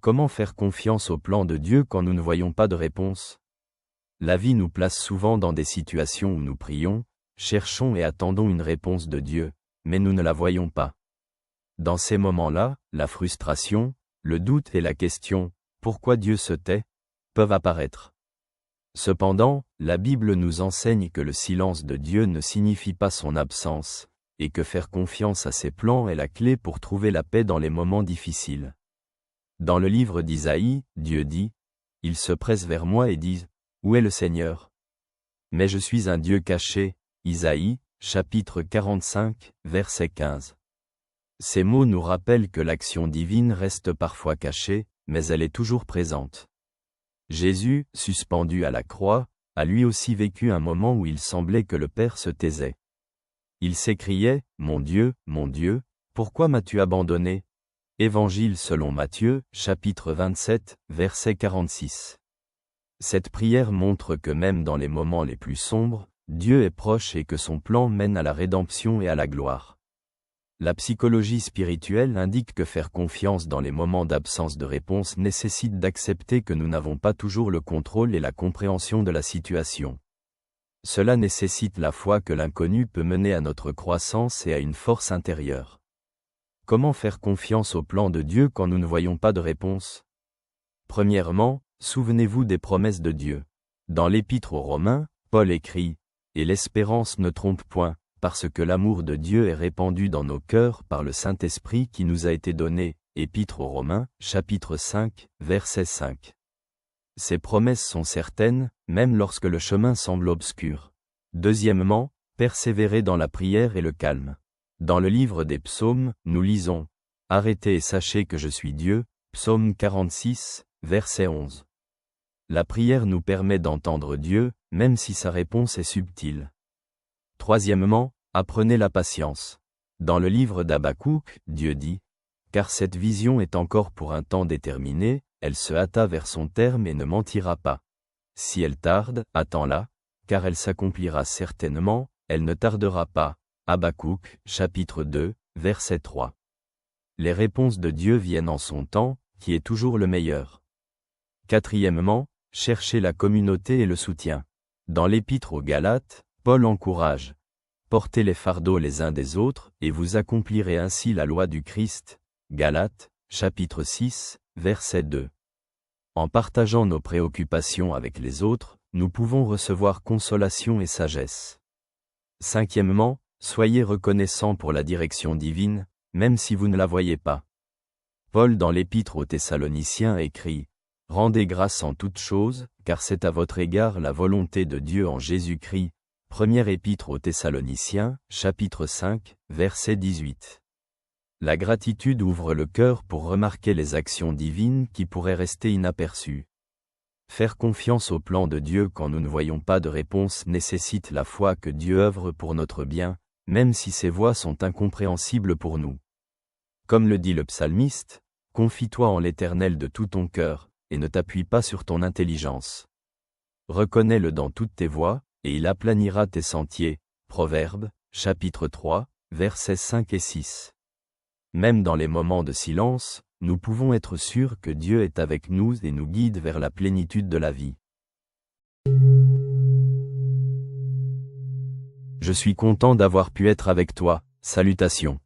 Comment faire confiance au plan de Dieu quand nous ne voyons pas de réponse? La vie nous place souvent dans des situations où nous prions, cherchons et attendons une réponse de Dieu, mais nous ne la voyons pas. Dans ces moments-là, la frustration, le doute et la question « Pourquoi Dieu se tait ?» peuvent apparaître. Cependant, la Bible nous enseigne que le silence de Dieu ne signifie pas son absence, et que faire confiance à ses plans est la clé pour trouver la paix dans les moments difficiles. Dans le livre d'Isaïe, Dieu dit « Ils se pressent vers moi et disent « Où est le Seigneur ?» Mais je suis un Dieu caché. Isaïe, chapitre 45, verset 15. Ces mots nous rappellent que l'action divine reste parfois cachée, mais elle est toujours présente. Jésus, suspendu à la croix, a lui aussi vécu un moment où il semblait que le Père se taisait. Il s'écriait « Mon Dieu, pourquoi m'as-tu abandonné ?» Évangile selon Matthieu, chapitre 27, verset 46. Cette prière montre que même dans les moments les plus sombres, Dieu est proche et que son plan mène à la rédemption et à la gloire. La psychologie spirituelle indique que faire confiance dans les moments d'absence de réponse nécessite d'accepter que nous n'avons pas toujours le contrôle et la compréhension de la situation. Cela nécessite la foi que l'inconnu peut mener à notre croissance et à une force intérieure. Comment faire confiance au plan de Dieu quand nous ne voyons pas de réponse? Premièrement, souvenez-vous des promesses de Dieu. Dans l'Épître aux Romains, Paul écrit « Et l'espérance ne trompe point, parce que l'amour de Dieu est répandu dans nos cœurs par le Saint-Esprit qui nous a été donné. » Épître aux Romains, chapitre 5, verset 5. Ces promesses sont certaines, même lorsque le chemin semble obscur. Deuxièmement, persévérez dans la prière et le calme. Dans le livre des psaumes, nous lisons « Arrêtez et sachez que je suis Dieu » Psaume 46, verset 11. La prière nous permet d'entendre Dieu, même si sa réponse est subtile. Troisièmement, apprenez la patience. Dans le livre d'Habakkuk, Dieu dit « Car cette vision est encore pour un temps déterminé, elle se hâta vers son terme et ne mentira pas. Si elle tarde, attends-la, car elle s'accomplira certainement, elle ne tardera pas. » Habakkuk, chapitre 2, verset 3. Les réponses de Dieu viennent en son temps, qui est toujours le meilleur. Quatrièmement, cherchez la communauté et le soutien. Dans l'Épître aux Galates, Paul encourage « Portez les fardeaux les uns des autres, et vous accomplirez ainsi la loi du Christ. » Galates, chapitre 6, verset 2. En partageant nos préoccupations avec les autres, nous pouvons recevoir consolation et sagesse. Cinquièmement, soyez reconnaissants pour la direction divine, même si vous ne la voyez pas. Paul dans l'Épître aux Thessaloniciens écrit « Rendez grâce en toutes choses, car c'est à votre égard la volonté de Dieu en Jésus-Christ. » Première Épître aux Thessaloniciens, chapitre 5, verset 18. La gratitude ouvre le cœur pour remarquer les actions divines qui pourraient rester inaperçues. Faire confiance au plan de Dieu quand nous ne voyons pas de réponse nécessite la foi que Dieu œuvre pour notre bien, même si ses voies sont incompréhensibles pour nous. Comme le dit le psalmiste, « Confie-toi en l'Éternel de tout ton cœur, et ne t'appuie pas sur ton intelligence. Reconnais-le dans toutes tes voies, et il aplanira tes sentiers. » Proverbes, chapitre 3, versets 5 et 6. Même dans les moments de silence, nous pouvons être sûrs que Dieu est avec nous et nous guide vers la plénitude de la vie. Je suis content d'avoir pu être avec toi. Salutations.